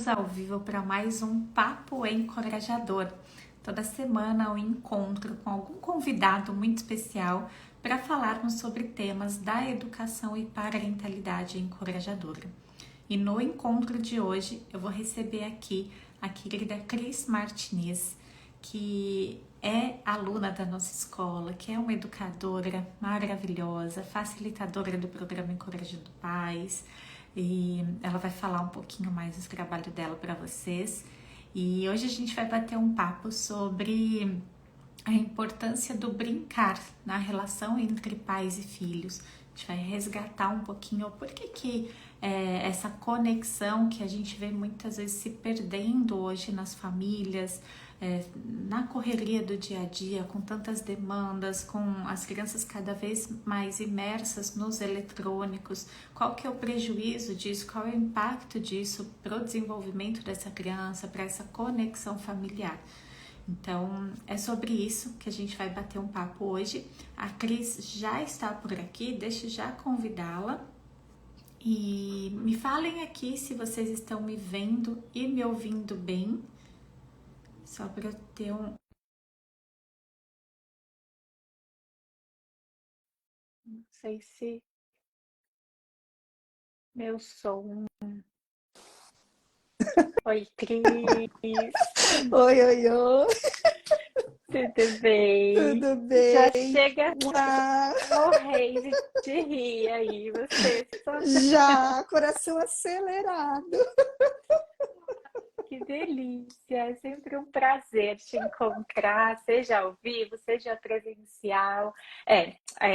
Estamos ao vivo para mais um Papo Encorajador. Toda semana um encontro com algum convidado muito especial para falarmos sobre temas da educação e parentalidade encorajadora. E no encontro de hoje eu vou receber aqui a querida Cris Martinez, que é aluna da nossa escola, que é uma educadora maravilhosa, facilitadora do programa Encorajando Pais, e ela vai falar um pouquinho mais do trabalho dela para vocês. E hoje a gente vai bater um papo sobre a importância do brincar na relação entre pais e filhos. A gente vai resgatar um pouquinho por que essa conexão que a gente vê muitas vezes se perdendo hoje nas famílias, na correria do dia a dia, com tantas demandas, com as crianças cada vez mais imersas nos eletrônicos. Qual que é o prejuízo disso? Qual é o impacto disso para o desenvolvimento dessa criança, para essa conexão familiar? Então, é sobre isso que a gente vai bater um papo hoje. A Cris já está por aqui, deixa eu já convidá-la. E me falem aqui se vocês estão me vendo e me ouvindo bem. Só para eu ter um... Não sei se meu som... Oi, Cris. Oi, oi, oi, Tudo bem? tudo Já bem? chega Uau, morrendo de rir aí, você só... já, coração acelerado. Que delícia! É sempre um prazer te encontrar, seja ao vivo, seja presencial,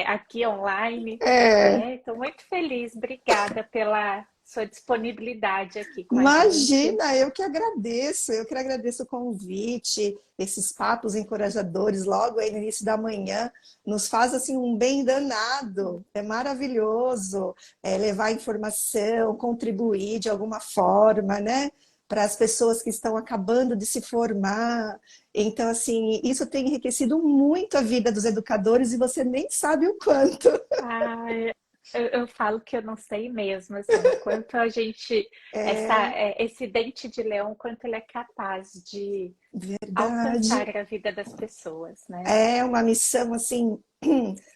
aqui online. É, Estou muito feliz, obrigada pela sua disponibilidade aqui com a gente. imagina, eu que agradeço o convite, esses papos encorajadores logo aí no início da manhã, nos faz assim um bem danado, é maravilhoso, levar informação, contribuir de alguma forma, né? Para as pessoas que estão acabando de se formar. Então, assim, isso tem enriquecido muito a vida dos educadores e você nem sabe o quanto. Ai, eu falo que eu não sei mesmo, assim, o quanto a gente, É esse dente de leão, quanto ele é capaz de verdade. alcançar a vida das pessoas, né? É uma missão assim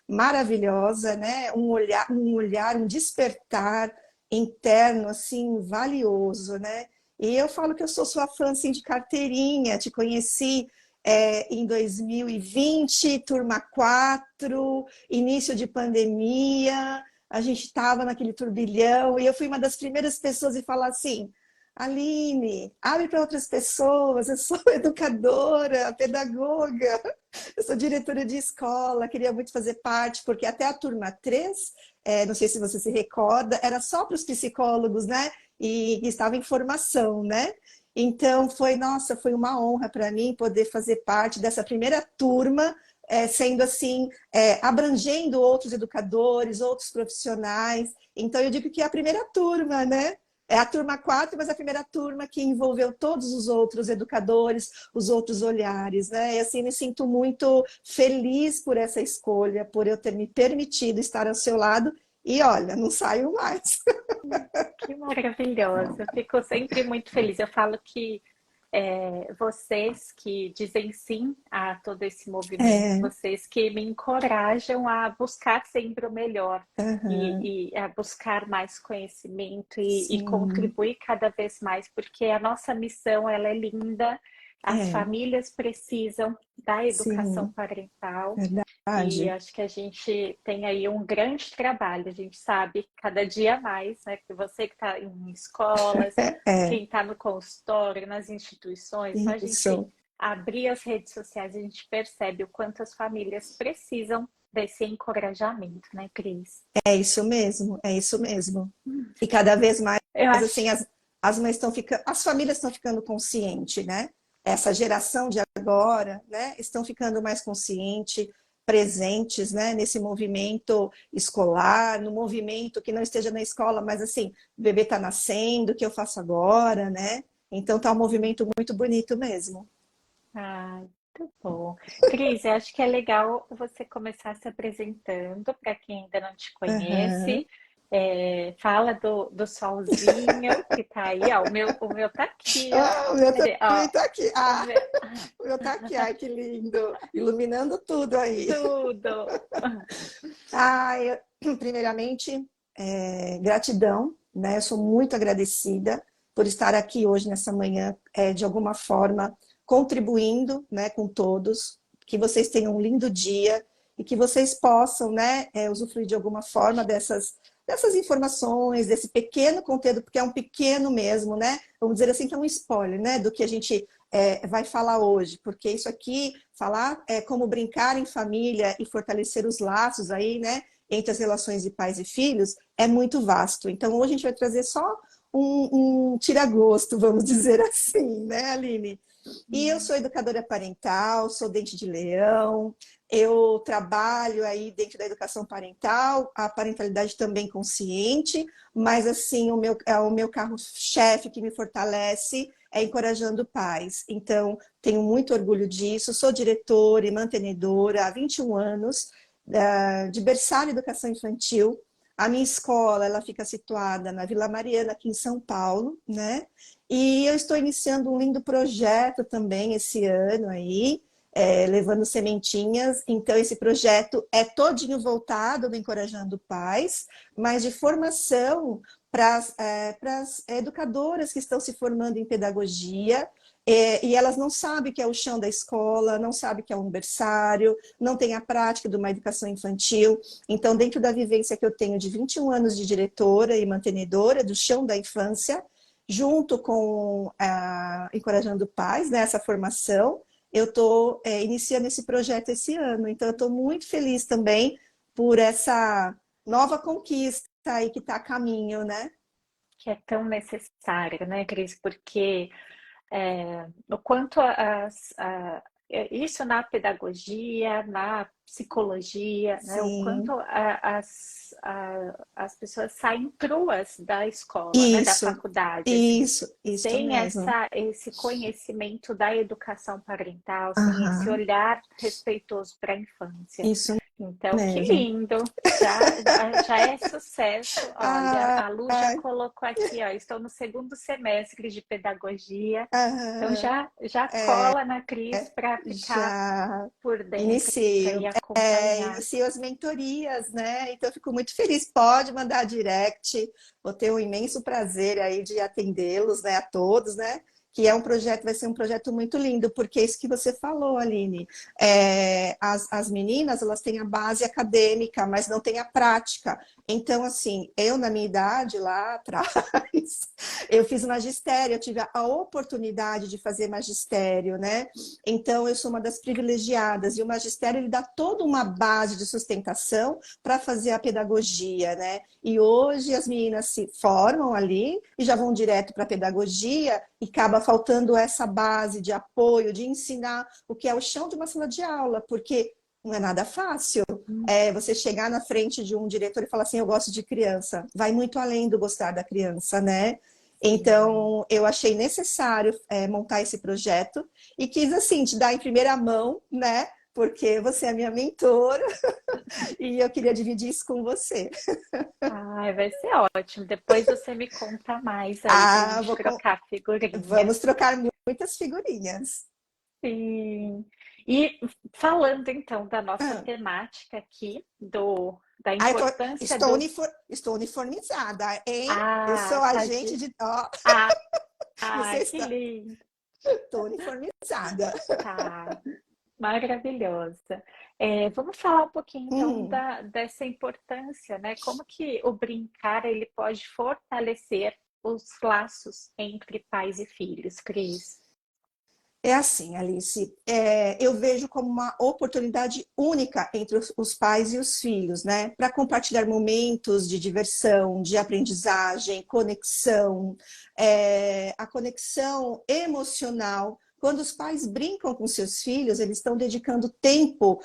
maravilhosa, né? Um despertar interno assim valioso, né? E eu falo que eu sou sua fã assim, de carteirinha, te conheci em 2020, turma 4, início de pandemia, a gente estava naquele turbilhão e eu fui uma das primeiras pessoas a falar assim: Aline, abre para outras pessoas, eu sou educadora, pedagoga, eu sou diretora de escola, queria muito fazer parte, porque até a turma 3, não sei se você se recorda, era só para os psicólogos, né? E estava em formação, né? Então nossa, foi uma honra para mim poder fazer parte dessa primeira turma, sendo assim, abrangendo outros educadores, outros profissionais. Então eu digo que é a primeira turma, né? É a turma 4, mas a primeira turma que envolveu todos os outros educadores, os outros olhares, né? E assim, me sinto muito feliz por essa escolha, por eu ter me permitido estar ao seu lado. E olha, não saio mais. Que maravilhosa, eu fico sempre muito feliz. Eu falo que vocês que dizem sim a todo esse movimento, É, vocês que me encorajam a buscar sempre o melhor aham, e a buscar mais conhecimento e sim, contribuir cada vez mais, porque a nossa missão ela é linda, as é, famílias precisam da educação sim, parental. E verdade. acho que a gente tem aí um grande trabalho, a gente sabe cada dia mais, né? Que você que está em escolas, É, quem está no consultório, nas instituições, só a gente isso. abrir as redes sociais, a gente percebe o quanto as famílias precisam desse encorajamento, né, Cris? É isso mesmo, é isso mesmo. E cada vez mais, Eu assim, acho. as mães estão ficando, as famílias estão ficando conscientes, né? Essa geração de agora, né, estão ficando mais conscientes, presentes, né, nesse movimento escolar, no movimento que não esteja na escola, mas assim, o bebê está nascendo, o que eu faço agora, né? Então tá um movimento muito bonito mesmo. Ai, muito bom. Cris, eu acho que é legal você começar se apresentando para quem ainda não te Aham, conhece Fala do solzinho que tá aí, ó. O meu tá aqui, ó. Ah, o meu Cadê? também Ó, tá aqui. o Ah, meu, o meu tá aqui. Ai, que lindo. Iluminando tudo aí. tudo. Primeiramente, gratidão, né? Eu sou muito agradecida por estar aqui hoje, nessa manhã, de alguma forma, contribuindo, né, com todos. Que vocês tenham um lindo dia e que vocês possam, né, usufruir de alguma forma dessas informações, desse pequeno conteúdo, porque é um pequeno mesmo, né? Vamos dizer assim, que é um spoiler, né, do que a gente vai falar hoje, porque isso aqui, falar é como brincar em família e fortalecer os laços aí, né, entre as relações de pais e filhos, é muito vasto. Então, hoje a gente vai trazer só um tira-gosto, vamos dizer assim, né, Aline? E eu sou educadora parental, sou dente de leão, eu trabalho aí dentro da educação parental, a parentalidade também consciente, mas assim, o meu carro-chefe que me fortalece é encorajando pais. Então, tenho muito orgulho disso, sou diretora e mantenedora há 21 anos, de berçário educação infantil. A minha escola, ela fica situada na Vila Mariana, aqui em São Paulo, né? E eu estou iniciando um lindo projeto também esse ano aí, levando sementinhas. Então, esse projeto é todinho voltado do Encorajando Pais, mas de formação para as educadoras que estão se formando em pedagogia, e elas não sabem o que é o chão da escola, não sabem o que é um berçário, não têm a prática de uma educação infantil. Então, dentro da vivência que eu tenho de 21 anos de diretora e mantenedora do chão da infância, junto com Encorajando Pais, né, essa formação, eu estou iniciando esse projeto esse ano. Então, eu estou muito feliz também por essa nova conquista aí que está a caminho, né? Que é tão necessário, né, Cris? Porque o quanto isso na pedagogia, na psicologia, né, o quanto Sim, as pessoas saem cruas da escola, né, da isso, faculdade, assim, isso sem mesmo. esse conhecimento da educação parental, sem esse Aham, olhar respeitoso para a infância. isso Então, que mesmo. lindo! Já é sucesso. Olha, Ah, a Lu já ah, colocou aqui, ó, estou no segundo semestre de pedagogia, então aham, já cola na Cris é, para ficar já por dentro e inicio. acompanhar. Inicio as mentorias, né? Então, eu fico muito feliz. Pode mandar direct, vou ter um imenso prazer aí de atendê-los, né? A todos, né? Que é um projeto, vai ser um projeto muito lindo, porque é isso que você falou, Aline. As meninas, elas têm a base acadêmica, mas não têm a prática. Então, assim, eu na minha idade lá atrás, eu fiz magistério, eu tive a oportunidade de fazer magistério, né? Então, eu sou uma das privilegiadas, e o magistério ele dá toda uma base de sustentação para fazer a pedagogia, né? E hoje as meninas se formam ali e já vão direto para a pedagogia e acaba faltando essa base de apoio, de ensinar o que é o chão de uma sala de aula, porque não é nada fácil. Você chegar na frente de um diretor e falar assim, eu gosto de criança, vai muito além do gostar da criança, né? Sim. Então, eu achei necessário montar esse projeto e quis, assim, te dar em primeira mão, né? Porque você é minha mentora e eu queria dividir isso com você. Ai, vai ser ótimo. Depois você me conta mais aí para a Ah, gente trocar figurinhas. vamos trocar muitas figurinhas. Sim. E falando então da nossa Ah, temática aqui, da ah, importância dos. estou uniformizada, hein? Eu Ah, sou tá agente de. de. Ó, Ah, você ai, que está. lindo. Estou uniformizada. Tá. Maravilhosa. Vamos falar um pouquinho então Hum. dessa importância, né? Como que o brincar ele pode fortalecer os laços entre pais e filhos, Cris? É assim, Alice, eu vejo como uma oportunidade única entre os pais e os filhos, né? Para compartilhar momentos de diversão, de aprendizagem, conexão, a conexão emocional. Quando os pais brincam com seus filhos, eles estão dedicando tempo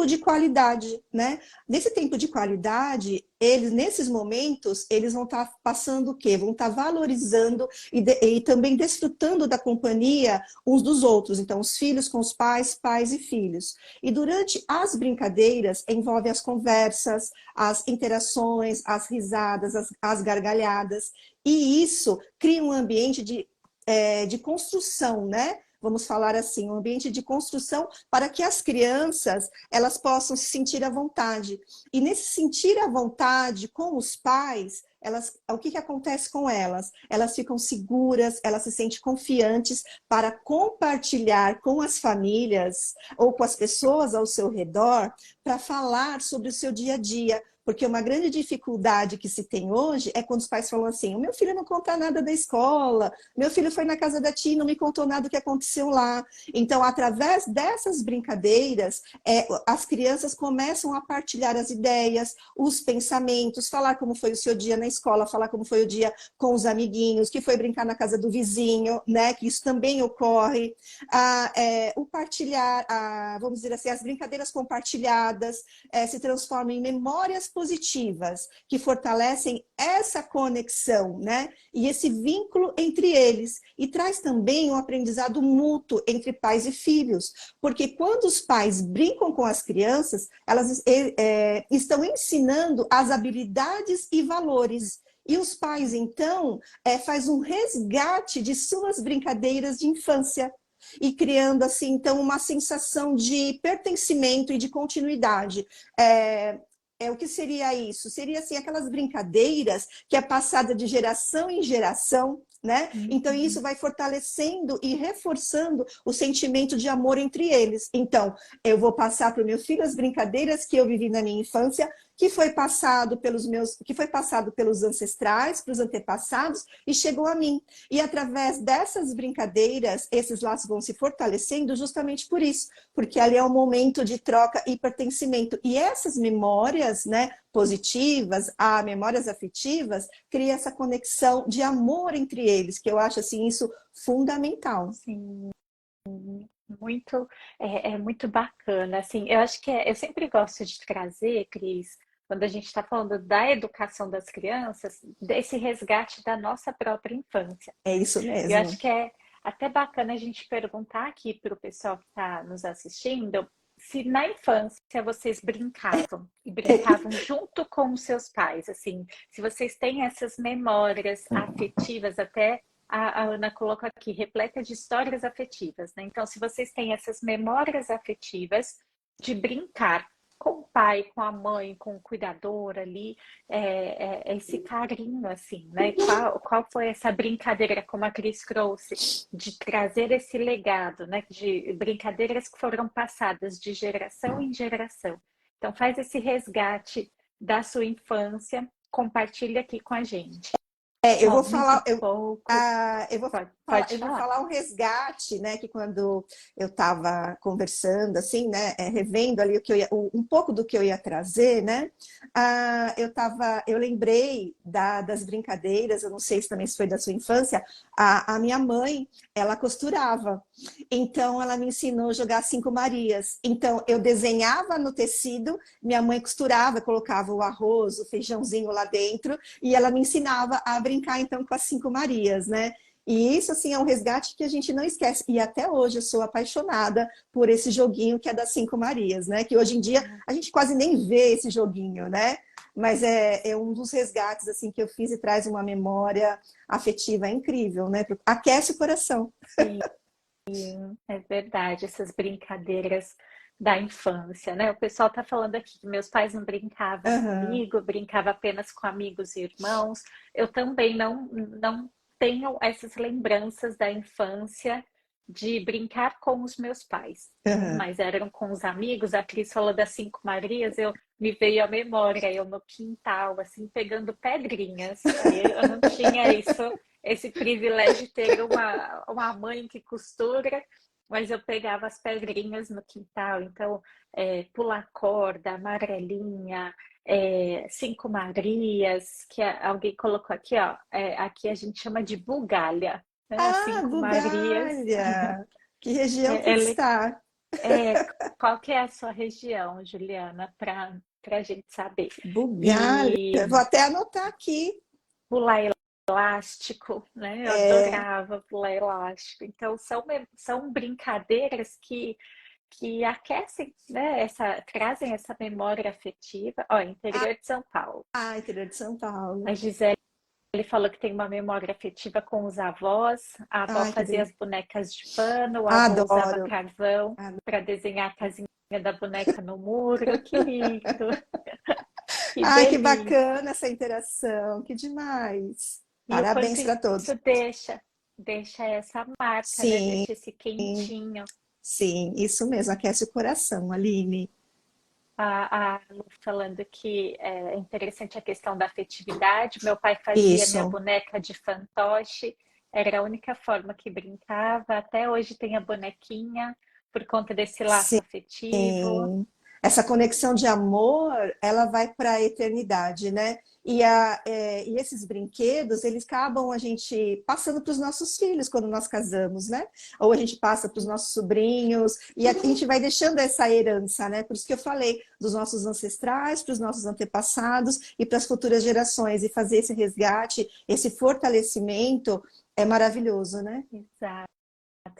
de qualidade, né? Nesse tempo de qualidade, eles, nesses momentos, eles vão estar passando o quê? Vão estar valorizando e também desfrutando da companhia uns dos outros. Então, os filhos com os pais, pais e filhos. E durante as brincadeiras, envolve as conversas, as interações, as risadas, as gargalhadas. E isso cria um ambiente de construção, né? Vamos falar assim, um ambiente de construção para que as crianças elas possam se sentir à vontade. E nesse sentir à vontade com os pais, o que acontece com elas? Elas ficam seguras, elas se sentem confiantes para compartilhar com as famílias ou com as pessoas ao seu redor para falar sobre o seu dia a dia. Porque uma grande dificuldade que se tem hoje é quando os pais falam assim: o meu filho não conta nada da escola, meu filho foi na casa da tia e não me contou nada do que aconteceu lá. Então, através dessas brincadeiras, as crianças começam a partilhar as ideias, os pensamentos, falar como foi o seu dia na escola, falar como foi o dia com os amiguinhos, que foi brincar na casa do vizinho, né? Que isso também ocorre. O partilhar, vamos dizer assim, as brincadeiras compartilhadas se transformam em memórias positivas, que fortalecem essa conexão, né? E esse vínculo entre eles. E traz também um aprendizado mútuo entre pais e filhos. Porque quando os pais brincam com as crianças, elas estão ensinando as habilidades e valores. E os pais, então, faz um resgate de suas brincadeiras de infância. E criando, assim, então, uma sensação de pertencimento e de continuidade. O que seria isso? Seria assim, aquelas brincadeiras que é passada de geração em geração, né? Então, isso vai fortalecendo e reforçando o sentimento de amor entre eles. Então, eu vou passar para o meu filho as brincadeiras que eu vivi na minha infância, que foi passado pelos ancestrais, pelos antepassados, e chegou a mim. E através dessas brincadeiras, esses laços vão se fortalecendo justamente por isso, porque ali é um momento de troca e pertencimento. E essas memórias, né, positivas, memórias afetivas, cria essa conexão de amor entre eles, que eu acho assim isso fundamental. Sim, muito, é muito bacana. Assim, eu acho que eu sempre gosto de trazer, Cris, quando a gente está falando da educação das crianças, desse resgate da nossa própria infância. É isso Eu acho mesmo. que é até bacana a gente perguntar aqui para o pessoal que está nos assistindo se na infância vocês brincavam e brincavam junto com os seus pais, assim, se vocês têm essas memórias afetivas, até a Ana colocou aqui, repleta de histórias afetivas, né? Então, se vocês têm essas memórias afetivas de brincar com o pai, com a mãe, com o cuidador ali, esse carinho, assim, né? Qual foi essa brincadeira, como a Cris trouxe, de trazer esse legado, né? De brincadeiras que foram passadas de geração em geração. Então, faz esse resgate da sua infância, compartilha aqui com a gente. Eu vou Muito falar, pouco. eu Pode vou falar. falar um resgate, né? Que quando eu estava conversando, assim, né? Revendo ali um pouco do que eu ia trazer, né? Eu lembrei das brincadeiras, eu não sei se também foi da sua infância. A minha mãe, ela costurava, então ela me ensinou a jogar cinco Marias. Então eu desenhava no tecido, minha mãe costurava, colocava o arroz, o feijãozinho lá dentro, e ela me ensinava a brincar então com as cinco Marias, né? E isso, assim, é um resgate que a gente não esquece. E até hoje eu sou apaixonada por esse joguinho que é das Cinco Marias, né? Que hoje em dia a gente quase nem vê esse joguinho, né? Mas é um dos resgates, assim, que eu fiz e traz uma memória afetiva incrível, né? Aquece o coração. Sim, é verdade, essas brincadeiras da infância, né? O pessoal tá falando aqui que meus pais não brincavam Aham, comigo, eu brincava apenas com amigos e irmãos. Eu também não tenho essas lembranças da infância de brincar com os meus pais, né? aham. Mas eram com os amigos. A Cris falou das Cinco Marias, eu me veio à memória, eu no quintal, assim, pegando pedrinhas. Aí eu não tinha isso, esse privilégio de ter uma mãe que costura, mas eu pegava as pedrinhas no quintal, então pular corda, amarelinha, cinco Marias, que alguém colocou aqui, ó, aqui a gente chama de bugalha, né? As cinco Marias. Bugalha! Que região É, que ela está? é, qual que é a sua região, Juliana, para a gente saber? Bugalho. E Vou até anotar aqui. pular elástico, né? Eu É, adorava pular elástico. Então, são brincadeiras que aquecem, né? Trazem essa memória afetiva. Ó, interior de São Paulo. interior de São Paulo. A Gisele falou que tem uma memória afetiva com os avós. A avó Ai, que fazia as delícia. bonecas de pano, o avô usava Adoro. carvão para desenhar a casinha da boneca no muro. Que lindo, que Ai, que delícia. bacana essa interação. Que demais. E o quanto Parabéns para todos. isso deixa essa marca, né? Sim, Deixa esse quentinho. sim, isso mesmo. Aquece o coração, Aline. A Lu falando que é interessante a questão da afetividade. Meu pai fazia minha Isso. boneca de fantoche, era a única forma que brincava. Até hoje tem a bonequinha, por conta desse laço Sim. afetivo. Essa conexão de amor, ela vai para a eternidade, né? E esses brinquedos, eles acabam a gente passando para os nossos filhos quando nós casamos, né? Ou a gente passa para os nossos sobrinhos, e a gente vai deixando essa herança, né? Por isso que eu falei dos nossos ancestrais, para os nossos antepassados e para as futuras gerações, e fazer esse resgate, esse fortalecimento é maravilhoso, né? Exato,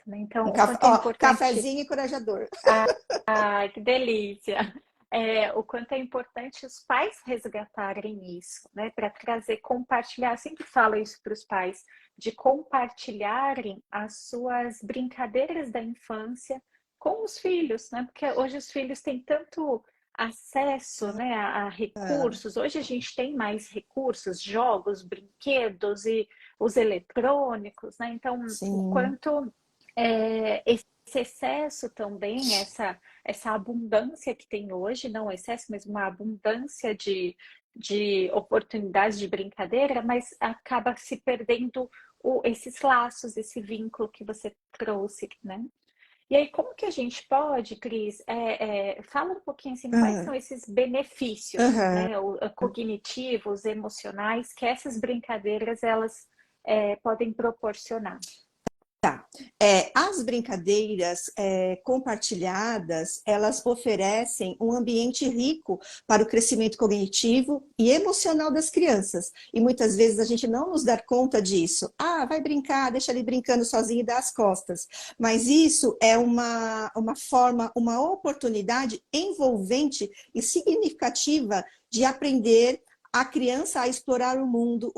né? Então, Um o quanto é importante. cafezinho encorajador. Ai, que delícia! O quanto é importante os pais resgatarem isso, né? Para trazer, compartilhar. Eu sempre falo isso para os pais, de compartilharem as suas brincadeiras da infância com os filhos, né? Porque hoje os filhos têm tanto acesso, né, a Ah, recursos. Hoje a gente tem mais recursos, jogos, brinquedos e os eletrônicos, né? Então, o sim. quanto esse excesso também, essa abundância que tem hoje, não excesso, mas uma abundância de oportunidades de brincadeira, mas acaba se perdendo esses laços, esse vínculo que você trouxe, né? E aí, como que a gente pode, Cris, fala um pouquinho assim, quais Ah, são esses benefícios, aham. né, cognitivos, emocionais, que essas brincadeiras elas podem proporcionar? As brincadeiras compartilhadas, elas oferecem um ambiente rico para o crescimento cognitivo e emocional das crianças. E muitas vezes a gente não nos dá conta disso. Ah, vai brincar, deixa ele brincando sozinho e dá as costas. Mas isso é uma forma, uma oportunidade envolvente e significativa de aprender a criança a explorar o mundo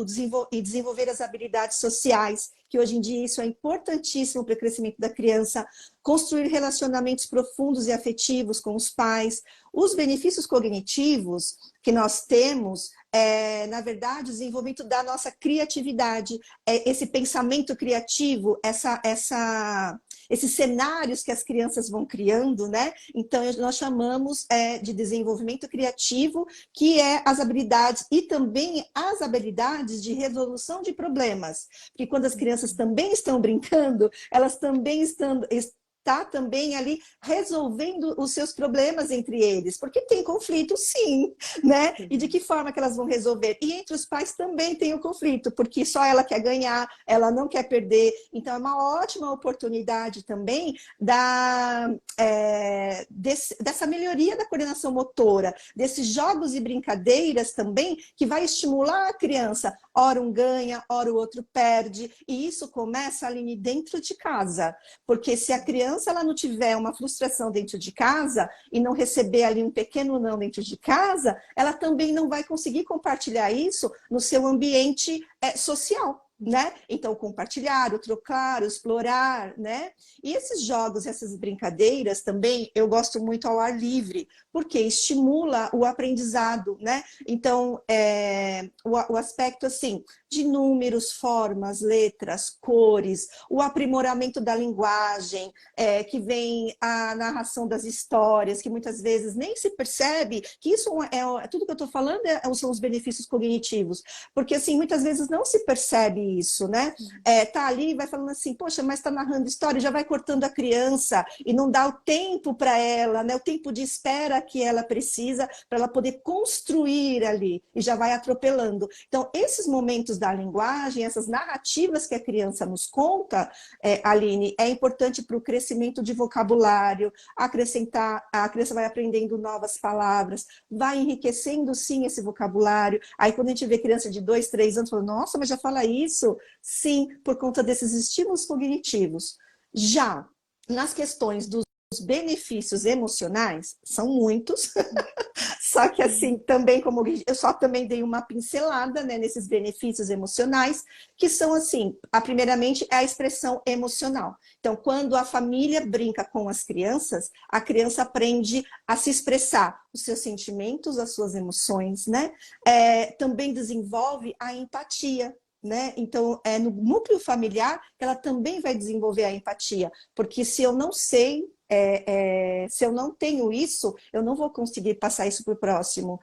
e desenvolver as habilidades sociais, que hoje em dia isso é importantíssimo para o crescimento da criança, construir relacionamentos profundos e afetivos com os pais. Os benefícios cognitivos que nós temos na verdade, o desenvolvimento da nossa criatividade, esse pensamento criativo, esses cenários que as crianças vão criando, né? Então, nós chamamos de desenvolvimento criativo, que é as habilidades e também as habilidades de resolução de problemas. Porque quando as crianças também estão brincando, elas também estão está também ali resolvendo os seus problemas entre eles, porque tem conflito, sim, né? E de que forma que elas vão resolver? E entre os pais também tem o conflito, porque só ela quer ganhar, ela não quer perder. Então é uma ótima oportunidade também dessa melhoria da coordenação motora, desses jogos e brincadeiras também, que vai estimular a criança. Ora um ganha, ora o outro perde, e isso começa ali dentro de casa, porque se a criança ela não tiver uma frustração dentro de casa e não receber ali um pequeno não dentro de casa, ela também não vai conseguir compartilhar isso no seu ambiente social. Né? Então, compartilhar, o trocar, o explorar, né? E esses jogos, essas brincadeiras também, eu gosto muito ao ar livre, porque estimula o aprendizado, né? Então, o aspecto, assim, de números, formas, letras, cores, o aprimoramento da linguagem, que vem a narração das histórias, que muitas vezes nem se percebe que isso tudo que eu estou falando são os benefícios cognitivos, porque, assim, muitas vezes não se percebe isso, né? Tá ali e vai falando assim, poxa, mas tá narrando história, já vai cortando a criança e não dá o tempo para ela, né? O tempo de espera que ela precisa para ela poder construir ali e já vai atropelando. Então, esses momentos da linguagem, essas narrativas que a criança nos conta, Aline, é importante para o crescimento de vocabulário, acrescentar, a criança vai aprendendo novas palavras, vai enriquecendo sim esse vocabulário. Aí quando a gente vê criança de 2, 3 anos falando, nossa, mas já fala isso? Sim, por conta desses estímulos cognitivos. Já nas questões dos benefícios emocionais, são muitos, só que assim, também como eu só também dei uma pincelada, né, nesses benefícios emocionais, que são assim, primeiramente é a expressão emocional. Então, quando a família brinca com as crianças, a criança aprende a se expressar os seus sentimentos, as suas emoções, né? Também desenvolve a empatia. Né? Então, no núcleo familiar, ela também vai desenvolver a empatia, porque se eu não sei, se eu não tenho isso, eu não vou conseguir passar isso para o próximo.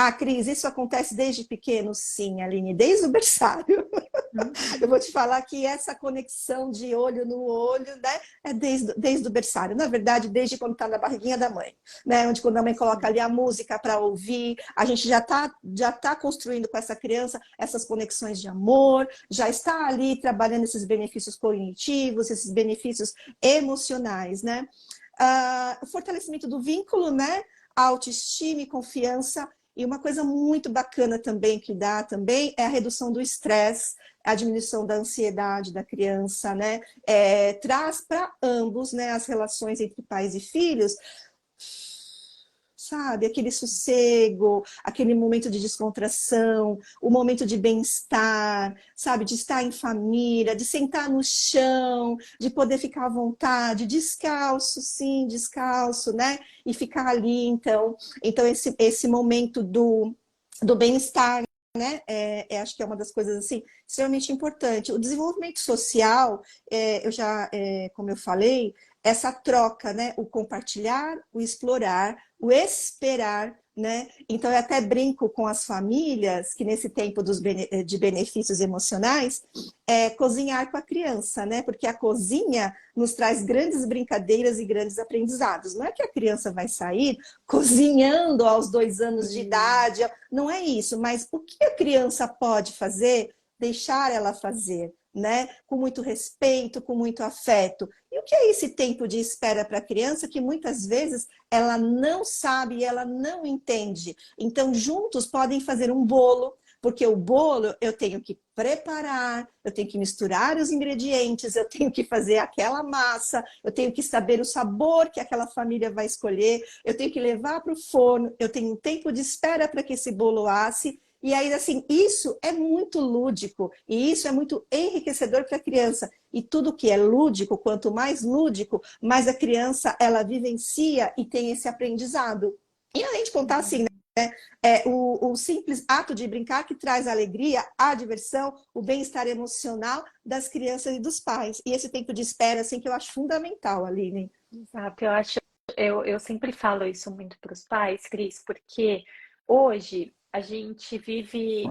Ah, Cris, isso acontece desde pequeno? Sim, Aline, desde o berçário. Eu vou te falar que essa conexão de olho no olho, né, é desde o berçário. Na verdade, desde quando está na barriguinha da mãe, né, onde quando a mãe coloca ali a música para ouvir, a gente já tá construindo com essa criança essas conexões de amor, já está ali trabalhando esses benefícios cognitivos, esses benefícios emocionais, né? O fortalecimento do vínculo, né? A autoestima e confiança. E uma coisa muito bacana também que dá também é a redução do estresse, a diminuição da ansiedade da criança, né? Traz para ambos, né, as relações entre pais e filhos, sabe? Aquele sossego, aquele momento de descontração, o momento de bem-estar, sabe? De estar em família, de sentar no chão, de poder ficar à vontade, descalço, sim, descalço, né? E ficar ali, então esse momento do bem-estar, né? Acho que é uma das coisas assim extremamente importante. O desenvolvimento social, como eu falei, essa troca, né? O compartilhar, o explorar, o esperar, né? Então eu até brinco com as famílias que nesse tempo de benefícios emocionais cozinhar com a criança, né? Porque a cozinha nos traz grandes brincadeiras e grandes aprendizados. Não é que a criança vai sair cozinhando aos 2 anos de idade, não é isso, mas o que a criança pode fazer, deixar ela fazer, né? Com muito respeito, com muito afeto. E o que é esse tempo de espera para a criança que muitas vezes ela não sabe e ela não entende? Então, juntos podem fazer um bolo, porque o bolo eu tenho que preparar, eu tenho que misturar os ingredientes, eu tenho que fazer aquela massa, eu tenho que saber o sabor que aquela família vai escolher, eu tenho que levar para o forno, eu tenho um tempo de espera para que esse bolo asse. E aí, assim, isso é muito lúdico e isso é muito enriquecedor para a criança. E tudo que é lúdico, quanto mais lúdico, mais a criança, ela vivencia e tem esse aprendizado. E além de contar assim, né, o simples ato de brincar que traz a alegria, a diversão, o bem-estar emocional das crianças e dos pais. E esse tempo de espera, assim, que eu acho fundamental, Aline. Exato, eu sempre falo isso muito para os pais, Cris, porque hoje a gente vive,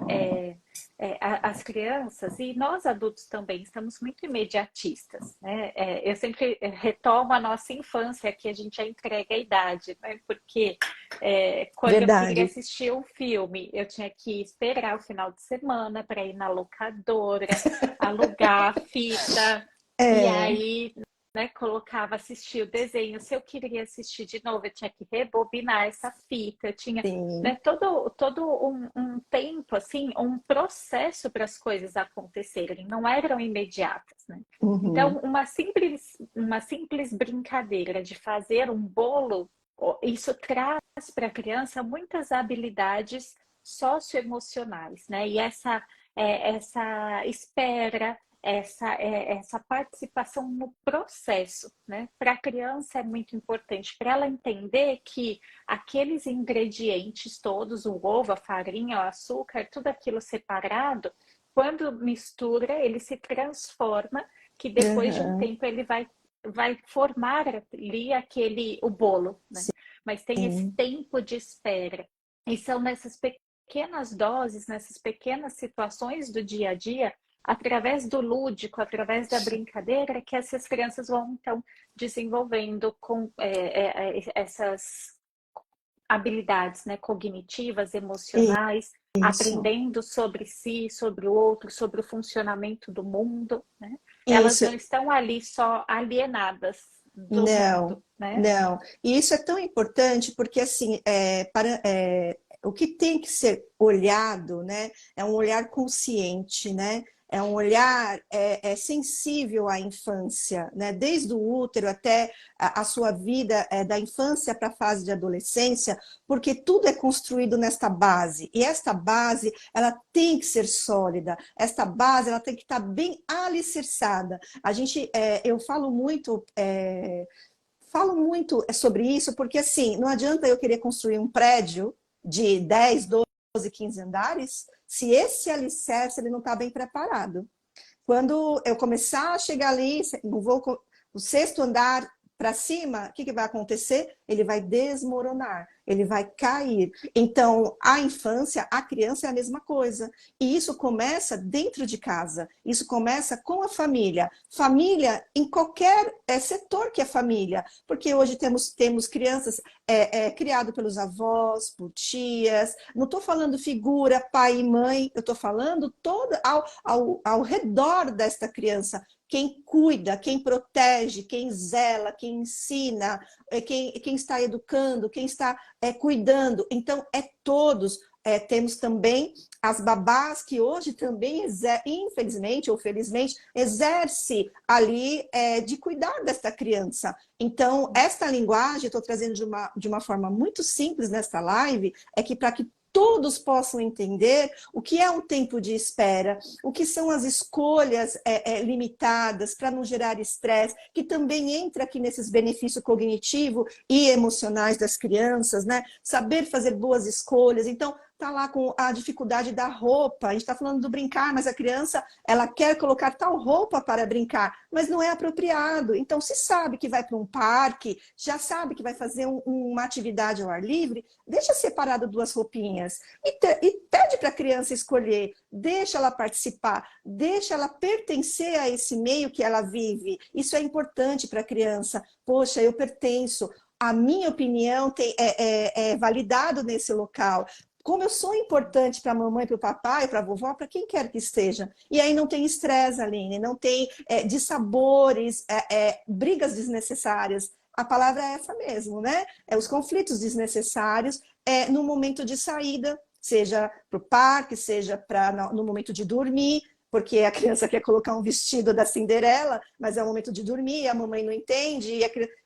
as crianças e nós adultos também estamos muito imediatistas, né? Eu sempre retomo a nossa infância, que a gente já entrega a idade, né? Porque quando eu queria Verdade. assistir um filme, eu tinha que esperar o final de semana para ir na locadora, alugar a fita. E É, aí, né, colocava, assistia o desenho. Se eu queria assistir de novo, eu tinha que rebobinar essa fita. Eu tinha, né, sim. todo um tempo, assim, um processo para as coisas acontecerem. Não eram imediatas, né? Então, Uhum. uma simples brincadeira de fazer um bolo, isso traz para a criança muitas habilidades socioemocionais, né? E essa espera, essa participação no processo, né? Para a criança é muito importante, para ela entender que aqueles ingredientes todos, o ovo, a farinha, o açúcar, tudo aquilo separado, quando mistura, ele se transforma, que depois de um Uhum. tempo ele vai formar ali o bolo, né? Mas tem esse Sim. tempo de espera. E são nessas pequenas doses, nessas pequenas situações do dia a dia através do lúdico, através da brincadeira, que essas crianças vão, então, desenvolvendo essas habilidades, né, cognitivas, emocionais, Isso, aprendendo sobre si, sobre o outro, sobre o funcionamento do mundo, né? Elas isso. não estão ali só alienadas do Não, mundo, né? não. E isso é tão importante porque, assim, o que tem que ser olhado, né, é um olhar consciente, né? É um olhar sensível à infância, né? Desde o útero até a sua vida, da infância para a fase de adolescência, porque tudo é construído nesta base. E esta base, ela tem que ser sólida. Esta base, ela tem que estar bem alicerçada. Eu falo muito sobre isso, porque assim, não adianta eu querer construir um prédio de 10, 12, 15 andares, se esse alicerce ele não está bem preparado. Quando eu começar a chegar ali, não vou, o sexto andar para cima, o que vai acontecer? Ele vai desmoronar, ele vai cair. Então, a infância, a criança é a mesma coisa. E isso começa dentro de casa, isso começa com a família. Família em qualquer setor que é família, porque hoje temos crianças criadas pelos avós, por tias. Não estou falando figura pai e mãe, eu estou falando todo ao redor desta criança. Quem cuida, quem protege, quem zela, quem ensina, quem está educando, quem está cuidando. Então, todos. Temos também as babás que hoje também, infelizmente ou felizmente, exerce ali de cuidar desta criança. Então, esta linguagem, estou trazendo de uma forma muito simples nesta live, é que para que todos possam entender o que é um tempo de espera, o que são as escolhas limitadas para não gerar estresse, que também entra aqui nesses benefícios cognitivos e emocionais das crianças, né? Saber fazer boas escolhas. Então, tá lá com a dificuldade da roupa, a gente está falando do brincar, mas a criança, ela quer colocar tal roupa para brincar, mas não é apropriado. Então, se sabe que vai para um parque, já sabe que vai fazer uma atividade ao ar livre, deixa separado duas roupinhas e pede para a criança escolher, deixa ela participar, deixa ela pertencer a esse meio que ela vive. Isso é importante para a criança. Poxa, eu pertenço. A minha opinião é validado nesse local. Como eu sou importante para a mamãe, para o papai, para a vovó, para quem quer que esteja. E aí não tem estresse, Aline, não tem dissabores, brigas desnecessárias. A palavra é essa mesmo, né? Os conflitos desnecessários no momento de saída, seja para o parque, seja no momento de dormir, porque a criança quer colocar um vestido da Cinderela, mas é o momento de dormir, a mamãe não entende,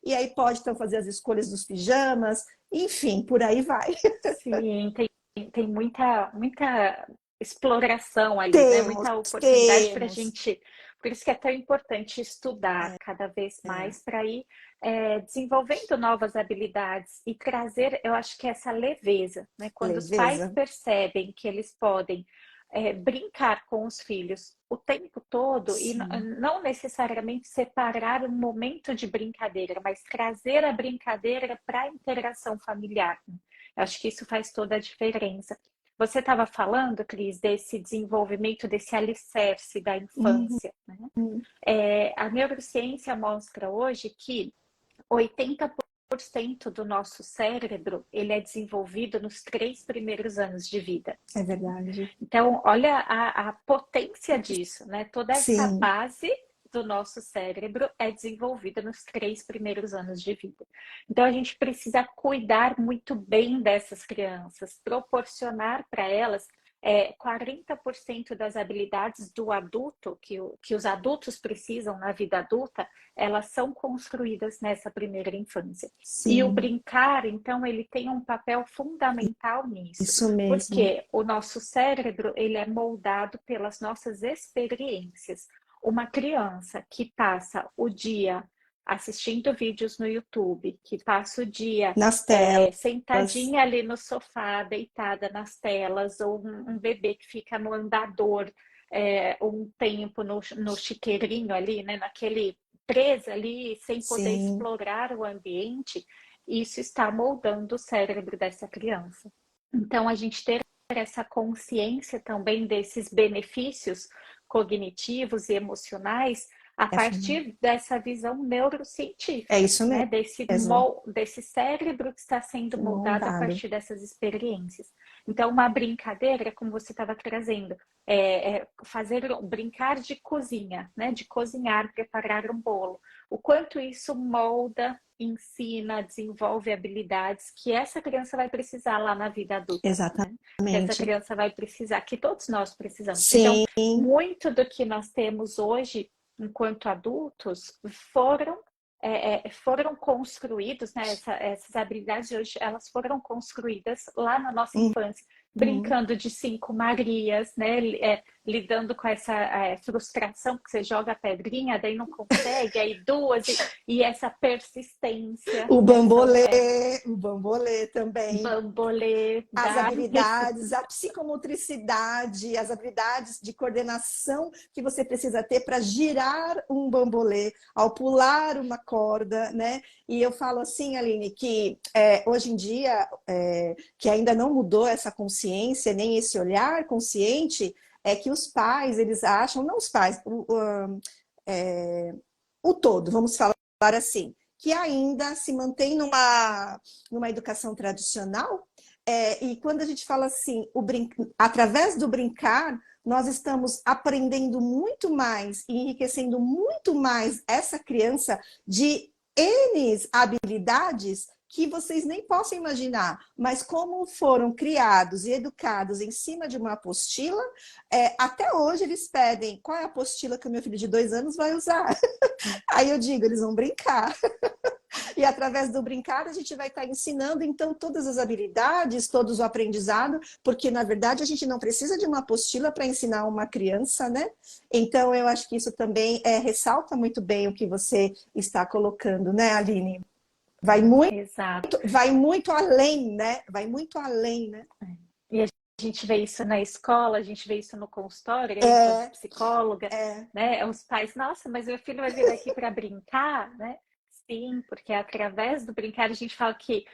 e aí pode então fazer as escolhas dos pijamas, enfim, por aí vai. Sim, tem muita exploração ali, né? Temos, Muita oportunidade para a temos. gente. Por isso que é tão importante estudar cada vez É, mais para ir desenvolvendo novas habilidades e trazer, eu acho que essa leveza, né? Quando os pais leveza. percebem que eles podem brincar com os filhos o tempo todo e Sim, não necessariamente separar um momento de brincadeira, mas trazer a brincadeira para a interação familiar, né? Eu acho que isso faz toda a diferença. Você estava falando, Cris, desse desenvolvimento, desse alicerce da uhum, infância, né? A neurociência mostra hoje que 80% do nosso cérebro ele é desenvolvido nos 3 primeiros anos de vida. é verdade. Então, olha a potência disso, né? Toda essa Sim, base do nosso cérebro é desenvolvida nos 3 primeiros anos de vida. Então, a gente precisa cuidar muito bem dessas crianças, proporcionar para elas 40% das habilidades do adulto, que os adultos precisam na vida adulta, elas são construídas nessa primeira infância. E o sim, brincar, então, ele tem um papel fundamental nisso, isso mesmo. porque o nosso cérebro, ele é moldado pelas nossas experiências. Uma criança que passa o dia assistindo vídeos no YouTube, que passa o dia Nas telas, sentadinha ali no sofá, deitada nas telas, ou um bebê que fica no andador um tempo no chiqueirinho ali, né, naquele presa ali, sem poder sim, explorar o ambiente, isso está moldando o cérebro dessa criança. Então, a gente ter essa consciência também desses benefícios cognitivos e emocionais a partir dessa visão neurocientífica, É isso né? mesmo. Desse cérebro que está sendo moldado a Moldado. partir dessas experiências. Então, uma brincadeira, como você estava trazendo, brincar de cozinha, né? De cozinhar, preparar um bolo. O quanto isso molda, ensina, desenvolve habilidades que essa criança vai precisar lá na vida adulta, né? Que essa Exatamente. criança vai precisar, que todos nós precisamos. Então, Sim, muito do que nós temos hoje, enquanto adultos, foram construídos, né? Essas habilidades de hoje, elas foram construídas lá na nossa infância, uhum. brincando de cinco Marias, né? Lidando com essa frustração que você joga a pedrinha, daí não consegue, aí duas, e essa persistência, né? O bambolê também. Bambolê, As dar habilidades, a psicomotricidade, as habilidades de coordenação que você precisa ter para girar um bambolê, ao pular uma corda, né? E eu falo assim, Aline, que hoje em dia, que ainda não mudou essa consciência, nem esse olhar consciente, é que os pais, eles acham, não os pais, o todo, vamos falar assim, que ainda se mantém numa educação tradicional. E quando a gente fala assim, através do brincar, nós estamos aprendendo muito mais e enriquecendo muito mais essa criança de N habilidades que vocês nem possam imaginar, mas como foram criados e educados em cima de uma apostila, até hoje eles pedem qual é a apostila que o meu filho de 2 anos vai usar. Aí eu digo, eles vão brincar. E através do brincar a gente vai estar ensinando então todas as habilidades, todo o aprendizado, porque na verdade a gente não precisa de uma apostila para ensinar uma criança, né? Então eu acho que isso também ressalta muito bem o que você está colocando, né, Aline? exato. Vai muito além, né? Vai muito além, né? E a gente vê isso na escola, a gente vê isso no consultório, eu enquanto É, psicóloga, é, né? Os pais, nossa, mas meu filho vai vir aqui para brincar, né? Sim, porque através do brincar a gente fala que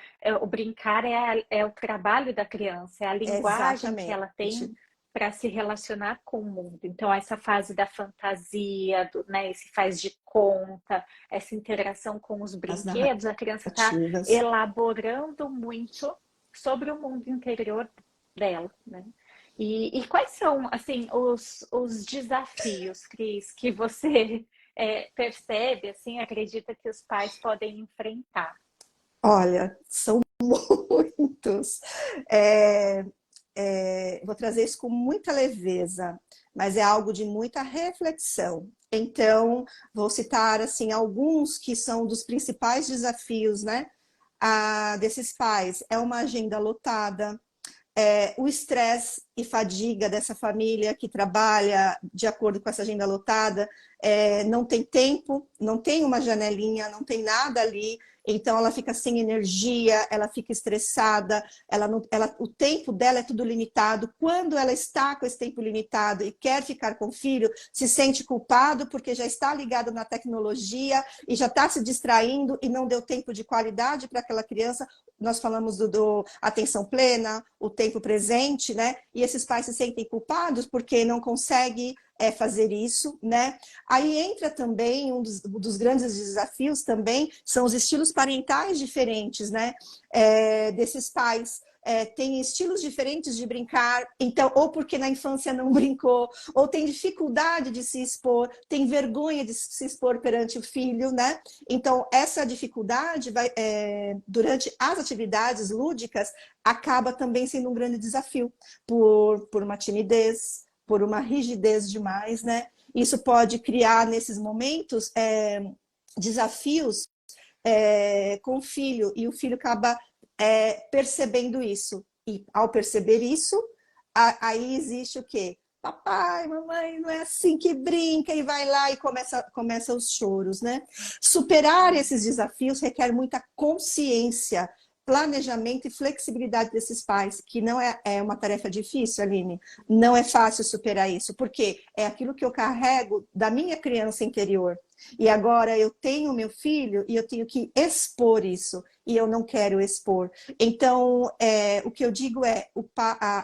o brincar é o trabalho da criança, é a linguagem que ela tem exatamente. para se relacionar com o mundo. Então, essa fase da fantasia, né, esse faz de conta, essa interação com os As brinquedos, a criança está narrativas. elaborando muito sobre o mundo interior dela, né? E quais são, assim, os desafios, Cris, que você percebe, assim, acredita que os pais podem enfrentar? Olha, são muitos. É, vou trazer isso com muita leveza, mas é algo de muita reflexão. Então, vou citar assim alguns que são dos principais desafios, né, desses pais. É uma agenda lotada, o estresse e fadiga dessa família que trabalha de acordo com essa agenda lotada, não tem tempo, não tem uma janelinha, não tem nada ali, então ela fica sem energia, ela fica estressada, o tempo dela é tudo limitado. Quando ela está com esse tempo limitado e quer ficar com o filho, se sente culpado porque já está ligado na tecnologia e já está se distraindo e não deu tempo de qualidade para aquela criança. Nós falamos do atenção plena, o tempo presente, né? E esses pais se sentem culpados porque não conseguem fazer isso, né? Aí entra também um dos grandes desafios também, são os estilos parentais diferentes, né? Desses pais. Tem estilos diferentes de brincar, então, ou porque na infância não brincou, ou tem dificuldade de se expor, tem vergonha de se expor perante o filho, né? Então, essa dificuldade durante as atividades lúdicas acaba também sendo um grande desafio, por uma timidez, por uma rigidez demais, né? Isso pode criar, nesses momentos, desafios com o filho, e o filho acaba percebendo isso. E ao perceber isso, aí existe o quê? Papai, mamãe, não é assim que brinca, e vai lá e começa os choros, né? Superar esses desafios requer muita consciência, planejamento e flexibilidade desses pais, que não é uma tarefa difícil, Aline. Não é fácil superar isso, porque é aquilo que eu carrego da minha criança interior. E agora eu tenho meu filho e eu tenho que expor isso, e eu não quero expor. Então, o que eu digo é,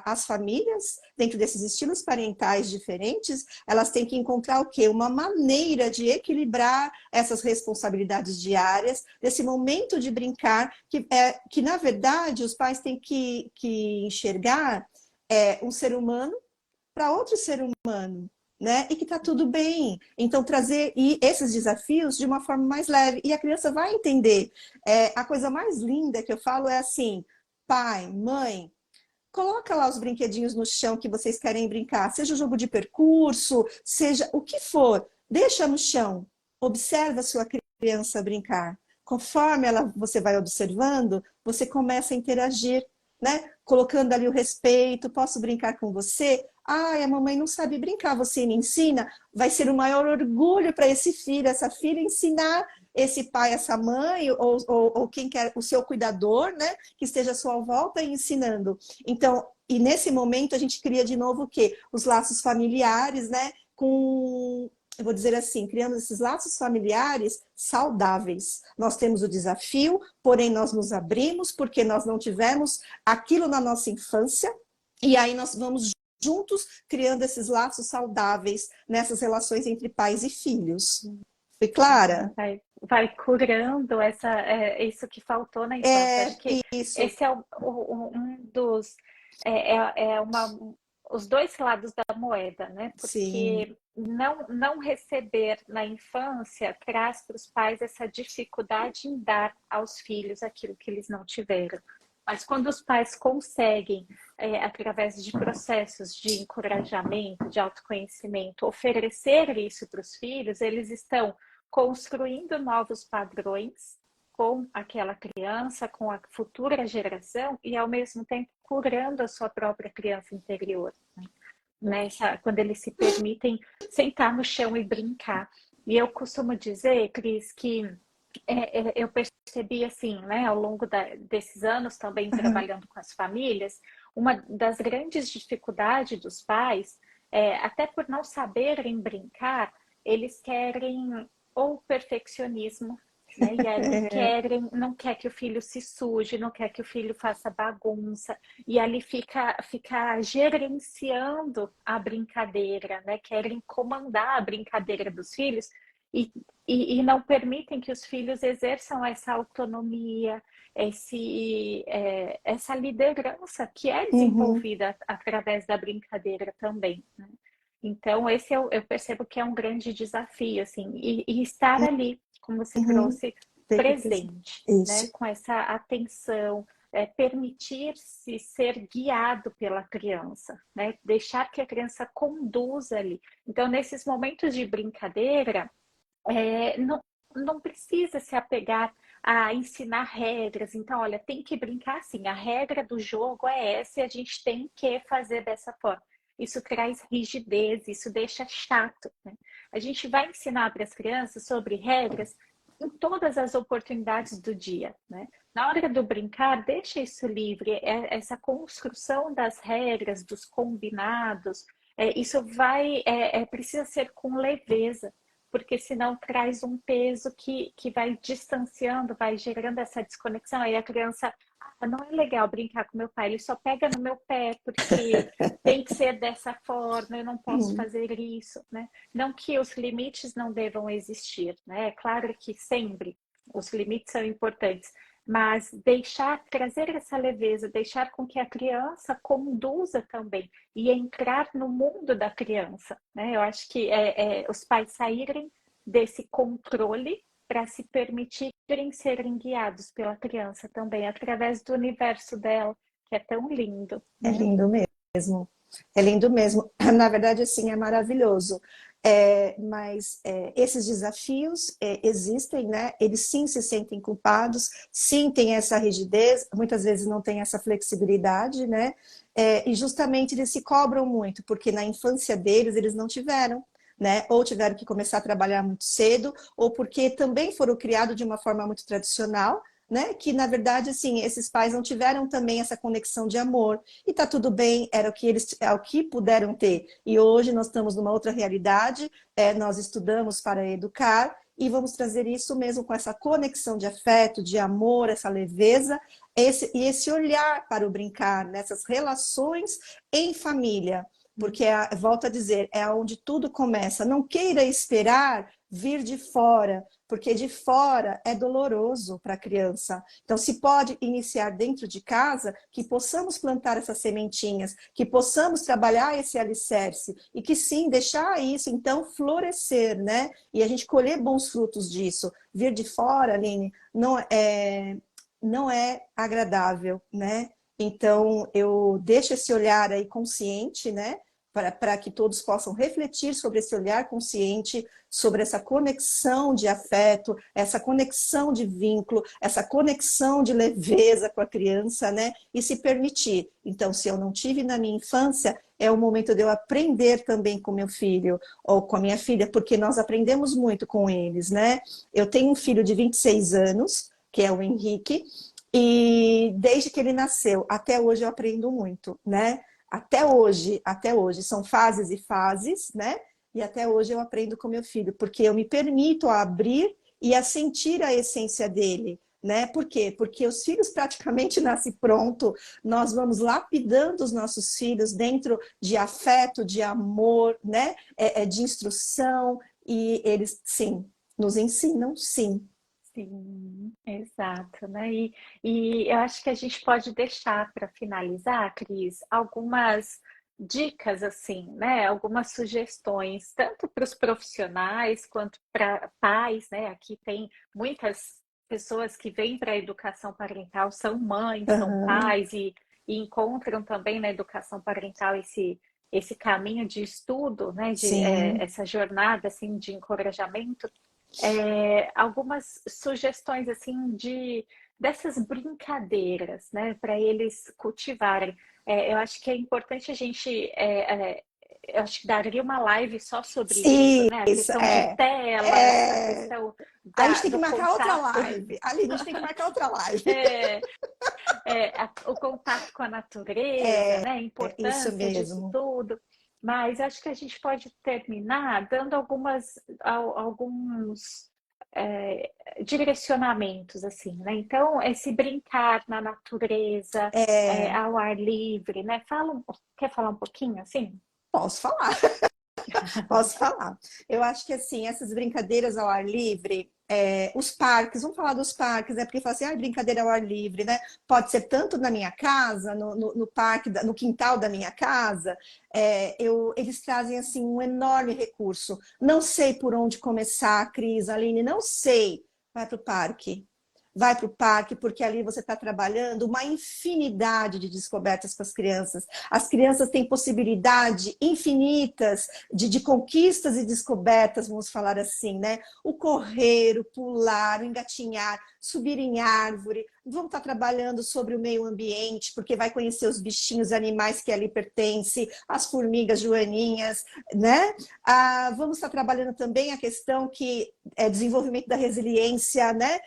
as famílias, dentro desses estilos parentais diferentes, elas têm que encontrar o quê? Uma maneira de equilibrar essas responsabilidades diárias, desse momento de brincar, que na verdade os pais têm que enxergar um ser humano para outro ser humano, né? E que tá tudo bem. Então, trazer esses desafios de uma forma mais leve. E a criança vai entender. A coisa mais linda que eu falo é assim, pai, mãe, coloca lá os brinquedinhos no chão que vocês querem brincar, seja o jogo de percurso, seja o que for, deixa no chão, observa a sua criança brincar. Conforme você vai observando, você começa a interagir, né? Colocando ali o respeito, posso brincar com você? Ai, a mamãe não sabe brincar, você me ensina? Vai ser o maior orgulho para esse filho, essa filha ensinar esse pai, essa mãe, ou quem quer, o seu cuidador, né? Que esteja à sua volta ensinando. Então, e nesse momento a gente cria de novo o quê? Os laços familiares, né? Eu vou dizer assim, criando esses laços familiares saudáveis. Nós temos o desafio, porém nós nos abrimos porque nós não tivemos aquilo na nossa infância, e aí nós vamos juntos criando esses laços saudáveis nessas relações entre pais e filhos. Fui clara? Vai curando isso que faltou na infância. Acho que Isso. esse é um dos... os dois lados da moeda, né? Porque Sim. não receber na infância traz para os pais essa dificuldade em dar aos filhos aquilo que eles não tiveram. Mas quando os pais conseguem, através de processos de encorajamento, de autoconhecimento, oferecer isso para os filhos, eles estão construindo novos padrões com aquela criança, com a futura geração e, ao mesmo tempo, curando a sua própria criança interior. Quando eles se permitem sentar no chão e brincar. E eu costumo dizer, Cris, que eu percebi assim, né, ao longo desses anos também trabalhando com as famílias, uma das grandes dificuldades dos pais, até por não saberem brincar, eles querem ou perfeccionismo, né, e aí não quer que o filho se suje, não quer que o filho faça bagunça, e ali fica gerenciando a brincadeira, né, querem comandar a brincadeira dos filhos, e não permitem que os filhos exerçam essa autonomia, essa liderança que é desenvolvida através da brincadeira também, né? Então, esse eu percebo que é um grande desafio, assim, e estar ali, como você trouxe, presente, né? Com essa atenção, permitir-se ser guiado pela criança, né? Deixar que a criança conduza ali. Então, nesses momentos de brincadeira, não precisa se apegar a ensinar regras. Então, olha, tem que brincar assim, a regra do jogo é essa e a gente tem que fazer dessa forma. Isso traz rigidez, isso deixa chato, né? A gente vai ensinar para as crianças sobre regras em todas as oportunidades do dia, né? Na hora do brincar, deixa isso livre, essa construção das regras, dos combinados, isso precisa ser com leveza, porque senão traz um peso que vai distanciando, vai gerando essa desconexão. Aí a criança, não é legal brincar com meu pai, ele só pega no meu pé porque tem que ser dessa forma, eu não posso fazer isso, né? Não que os limites não devam existir, né? É claro que sempre os limites são importantes, mas trazer essa leveza, deixar com que a criança conduza também e entrar no mundo da criança, né? Eu acho que os pais saírem desse controle para se permitirem serem guiados pela criança também, através do universo dela, que é tão lindo, né? É lindo mesmo. É lindo mesmo. Na verdade, assim, é maravilhoso. Mas esses desafios existem, né? Eles sim se sentem culpados, sim tem essa rigidez, muitas vezes não tem essa flexibilidade, né? E justamente eles se cobram muito, porque na infância deles eles não tiveram, né? Ou tiveram que começar a trabalhar muito cedo, ou porque também foram criados de uma forma muito tradicional, né? Que na verdade, assim, esses pais não tiveram também essa conexão de amor. E tá tudo bem, era o que puderam ter. E hoje nós estamos numa outra realidade, nós estudamos para educar, e vamos trazer isso mesmo com essa conexão de afeto, de amor, essa leveza, esse olhar para o brincar, nessas relações em família. Porque, volto a dizer, é onde tudo começa. Não queira esperar vir de fora, porque de fora é doloroso para a criança. Então, se pode iniciar dentro de casa, que possamos plantar essas sementinhas, que possamos trabalhar esse alicerce, e que sim, deixar isso, então, florescer, né? E a gente colher bons frutos disso. Vir de fora, Aline, não é agradável, né? Então, eu deixo esse olhar aí consciente, né? Para que todos possam refletir sobre esse olhar consciente, sobre essa conexão de afeto, essa conexão de vínculo, essa conexão de leveza com a criança, né? E se permitir. Então, se eu não tive na minha infância, é o momento de eu aprender também com meu filho ou com a minha filha, porque nós aprendemos muito com eles, né? Eu tenho um filho de 26 anos, que é o Henrique, e desde que ele nasceu até hoje eu aprendo muito, né? Até hoje, são fases e fases, né? E até hoje eu aprendo com meu filho, porque eu me permito a abrir e a sentir a essência dele, né? Por quê? Porque os filhos praticamente nascem pronto, nós vamos lapidando os nossos filhos dentro de afeto, de amor, né? De instrução, e eles, sim, nos ensinam, sim. Sim, exato, né? E eu acho que a gente pode deixar para finalizar, Cris, algumas dicas assim, né? Algumas sugestões, tanto para os profissionais quanto para pais, né? Aqui tem muitas pessoas que vêm para a educação parental, são mães, são Aham, pais e encontram também na educação parental esse caminho de estudo, né? sim. Essa jornada assim de encorajamento, algumas sugestões assim de dessas brincadeiras, né, para eles cultivarem. Eu acho que é importante a gente, eu acho que daria uma live só sobre isso, né? A Isso, questão de telas, a é. questão A gente tem que do marcar outra contato, live. Ali, a gente tem que marcar outra live. é, o contato com a natureza, né? A É isso importância disso mesmo. tudo. Mas acho que a gente pode terminar dando alguns direcionamentos, assim, né? Então, esse brincar na natureza, É, ao ar livre, né? Quer falar um pouquinho, assim? posso falar. Posso falar. Eu acho que assim, essas brincadeiras ao ar livre, os parques, vamos falar dos parques, né? Porque fala assim, brincadeira ao ar livre, né? Pode ser tanto na minha casa, no parque, no quintal da minha casa, eles trazem assim um enorme recurso. Não sei por onde começar, Cris, Aline, não sei. Vai para o parque. Vai para o parque, porque ali você está trabalhando uma infinidade de descobertas com as crianças. As crianças têm possibilidade infinitas de conquistas e descobertas, vamos falar assim, né? O correr, o pular, o engatinhar, subir em árvore, vão estar trabalhando sobre o meio ambiente, porque vai conhecer os bichinhos, animais que ali pertencem, as formigas joaninhas, né? Vamos estar trabalhando também a questão que é desenvolvimento da resiliência, né?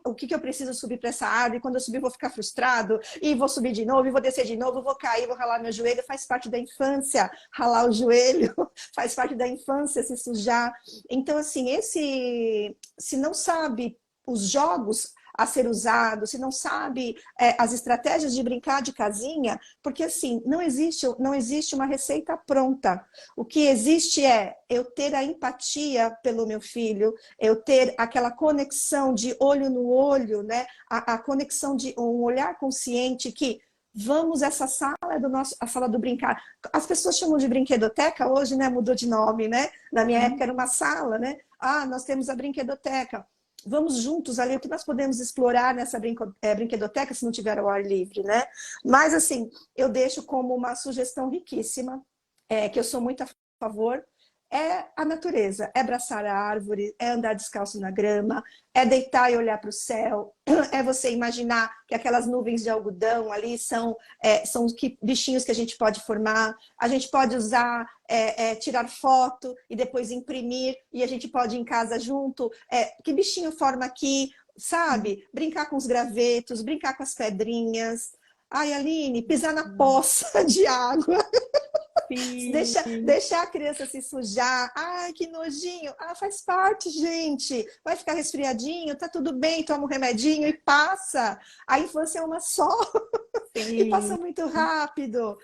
O que eu preciso subir para essa árvore? Quando eu subir, eu vou ficar frustrado, e vou subir de novo, e vou descer de novo, vou cair, vou ralar meu joelho, faz parte da infância, ralar o joelho, faz parte da infância se sujar. Então, assim, se não sabe os jogos a ser usados, se não sabe as estratégias de brincar de casinha, porque assim, não existe uma receita pronta. O que existe é eu ter a empatia pelo meu filho, eu ter aquela conexão de olho no olho, né? A conexão de um olhar consciente que vamos, essa sala é a sala do brincar. As pessoas chamam de brinquedoteca hoje, né? Mudou de nome, né? Na minha época era uma sala, né? Nós temos a brinquedoteca. Vamos juntos ali, o que nós podemos explorar nessa brinquedoteca se não tiver ao ar livre, né? Mas, assim, eu deixo como uma sugestão riquíssima, que eu sou muito a favor, é a natureza, é abraçar a árvore, é andar descalço na grama, é deitar e olhar para o céu, é você imaginar que aquelas nuvens de algodão ali são bichinhos que a gente pode formar, a gente pode usar, tirar foto e depois imprimir, e a gente pode ir em casa junto, que bichinho forma aqui, sabe? Brincar com os gravetos, brincar com as pedrinhas. Ai, Aline, pisar na poça de água. Sim. Deixar a criança se sujar, ai, que nojinho, ah, faz parte, gente. Vai ficar resfriadinho, tá tudo bem, toma um remedinho e passa. A infância é uma só e passa Sim. muito rápido.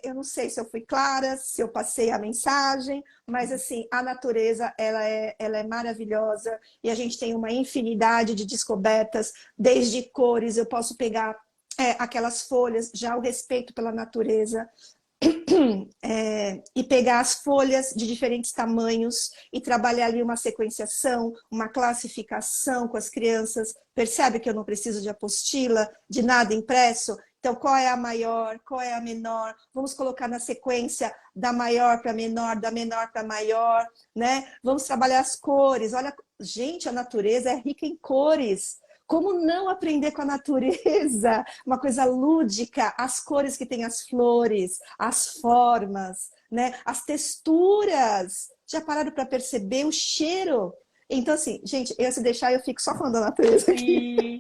Eu não sei se eu fui clara, se eu passei a mensagem, mas assim, a natureza ela é maravilhosa e a gente tem uma infinidade de descobertas, desde cores, eu posso pegar aquelas folhas, já o respeito pela natureza, e pegar as folhas de diferentes tamanhos e trabalhar ali uma sequenciação, uma classificação com as crianças. Percebe que eu não preciso de apostila, de nada impresso? Então, qual é a maior, qual é a menor? Vamos colocar na sequência da maior para menor, da menor para maior, né? Vamos trabalhar as cores. Olha, gente, a natureza é rica em cores. Como não aprender com a natureza? Uma coisa lúdica, as cores que tem as flores, as formas, né? As texturas. Já pararam para perceber o cheiro? Então, assim, gente, eu se deixar, eu fico só falando da natureza aqui. Sim.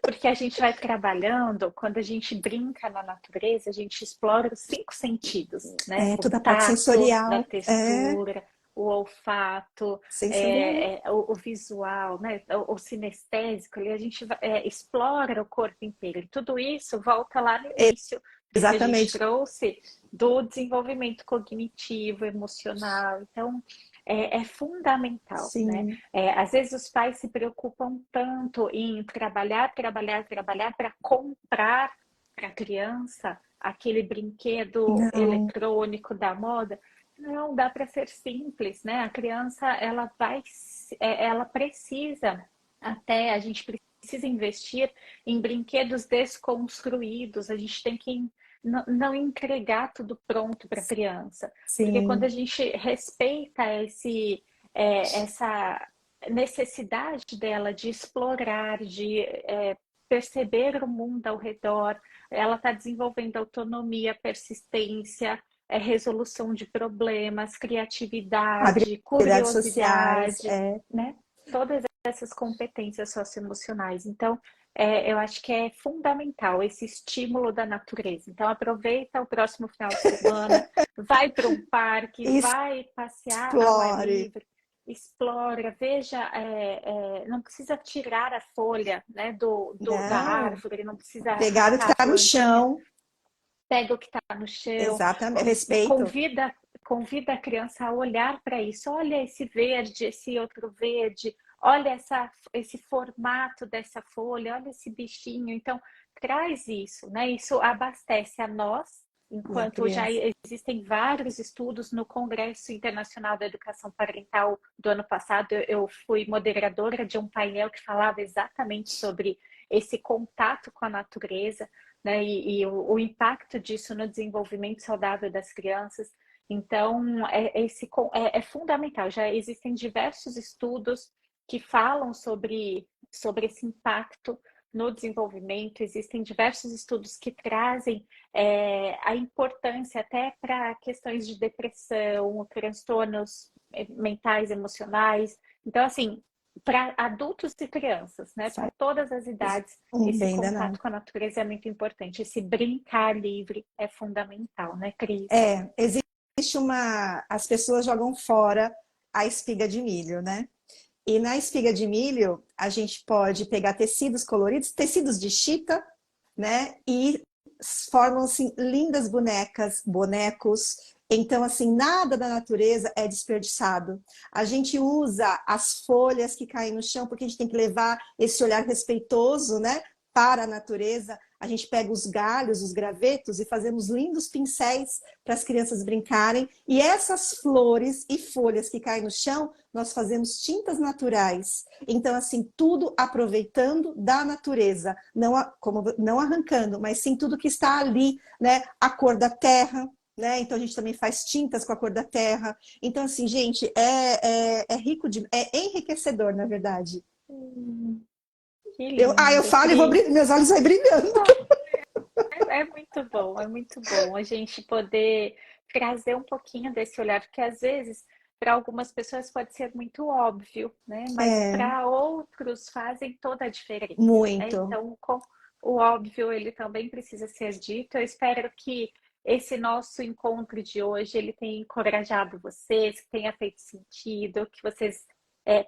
Porque a gente vai trabalhando, quando a gente brinca na natureza, a gente explora os 5 sentidos, né? O Toda a parte tato, da sensorial, textura, o olfato, sensorial. o visual, né? O sinestésico, ali a gente explora o corpo inteiro. E tudo isso volta lá no início do que a gente Exatamente. trouxe do desenvolvimento cognitivo, emocional. Então, é fundamental, né? Sim. Às vezes os pais se preocupam tanto em trabalhar para comprar para a criança aquele brinquedo Não, eletrônico da moda. Não, dá para ser simples, né? A criança, ela precisa, até a gente precisa investir em brinquedos desconstruídos. A gente tem que não entregar tudo pronto para a criança. Porque quando a sim. gente respeita essa necessidade dela de explorar, de perceber o mundo ao redor, ela está desenvolvendo autonomia, persistência, resolução de problemas, criatividade, Habilidades sociais, curiosidade, né? Todas essas competências socioemocionais. Então, eu acho que é fundamental esse estímulo da natureza. Então, aproveita o próximo final de semana, vai para um parque, vai passear ao ar explore. livre, explora, veja, não precisa tirar a folha, né, da Não, árvore, não precisa pegar o que arrancar a está no plantinha, chão. pega o que está no chão, Exatamente. Respeito. convida a criança a olhar para isso. Olha esse verde, esse outro verde, olha esse formato dessa folha, olha esse bichinho. Então, traz isso, né? Isso abastece a nós, E a enquanto já criança. existem vários estudos no Congresso Internacional da Educação Parental do ano passado. Eu fui moderadora de um painel que falava exatamente sobre esse contato com a natureza, né, e o impacto disso no desenvolvimento saudável das crianças. Então, é fundamental. Já existem diversos estudos que falam sobre esse impacto no desenvolvimento. Existem diversos estudos que trazem a importância até para questões de depressão, transtornos mentais, emocionais. Então, assim, para adultos e crianças, né? Para Faz todas as idades, um esse bem danado. contato com a natureza é muito importante. Esse brincar livre é fundamental, né, Cris? Existe uma. As pessoas jogam fora a espiga de milho, né? E na espiga de milho, a gente pode pegar tecidos coloridos, tecidos de chita, né? E formam assim lindas bonecas, bonecos. Então, assim, nada da natureza é desperdiçado. A gente usa as folhas que caem no chão, porque a gente tem que levar esse olhar respeitoso, né? Para a natureza. A gente pega os galhos, os gravetos e fazemos lindos pincéis para as crianças brincarem. E essas flores e folhas que caem no chão, nós fazemos tintas naturais. Então, assim, tudo aproveitando da natureza, não arrancando, mas sim tudo que está ali, né? A cor da terra, né? Então a gente também faz tintas com a cor da terra. Então, assim, gente, é rico é enriquecedor, na verdade. Hum, que Eu lindo, falo e Cris. meus olhos vão brilhando. É muito bom, é muito bom a gente poder trazer um pouquinho desse olhar, porque às vezes para algumas pessoas pode ser muito óbvio, né? Mas É, para outros fazem toda a diferença, né? muito. Então, o óbvio ele também precisa ser dito. Eu espero que esse nosso encontro de hoje ele tenha encorajado vocês, que tenha feito sentido, que vocês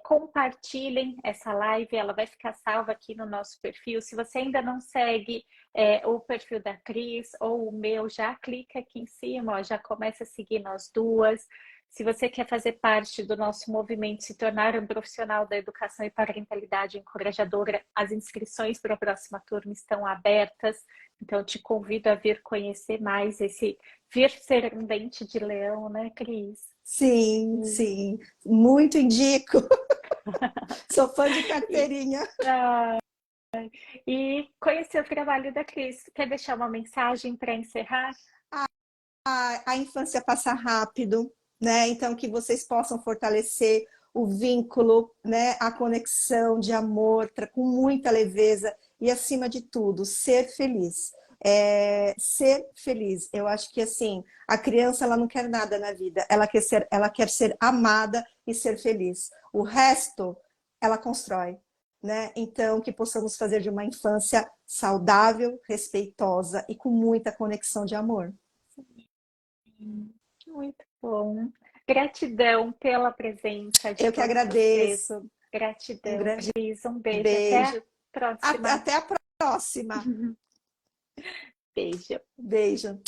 compartilhem essa live, ela vai ficar salva aqui no nosso perfil. Se você ainda não segue o perfil da Cris ou o meu, já clica aqui em cima, ó, já começa a seguir nós duas. Se você quer fazer parte do nosso movimento, se tornar um profissional da educação e parentalidade encorajadora, as inscrições para a próxima turma estão abertas. Então, eu te convido a vir conhecer mais esse vir ser um dente de leão, né, Cris? Sim, sim, muito indico. Sou fã de carteirinha. E conhecer o trabalho da Cris. Quer deixar uma mensagem para encerrar? A infância passa rápido, né? Então, que vocês possam fortalecer o vínculo, né? A conexão de amor com muita leveza e, acima de tudo, ser feliz. Ser feliz. Eu acho que, assim, a criança ela não quer nada na vida. Ela quer ser amada e ser feliz. O resto, ela constrói. Né? Então, que possamos fazer de uma infância saudável, respeitosa e com muita conexão de amor. Muito bom. Gratidão pela presença de Eu que todos vocês. agradeço. Um Gratidão, grande Cris. Um beijo. Até a beijo. próxima. Até a próxima. Beijo. Beijo.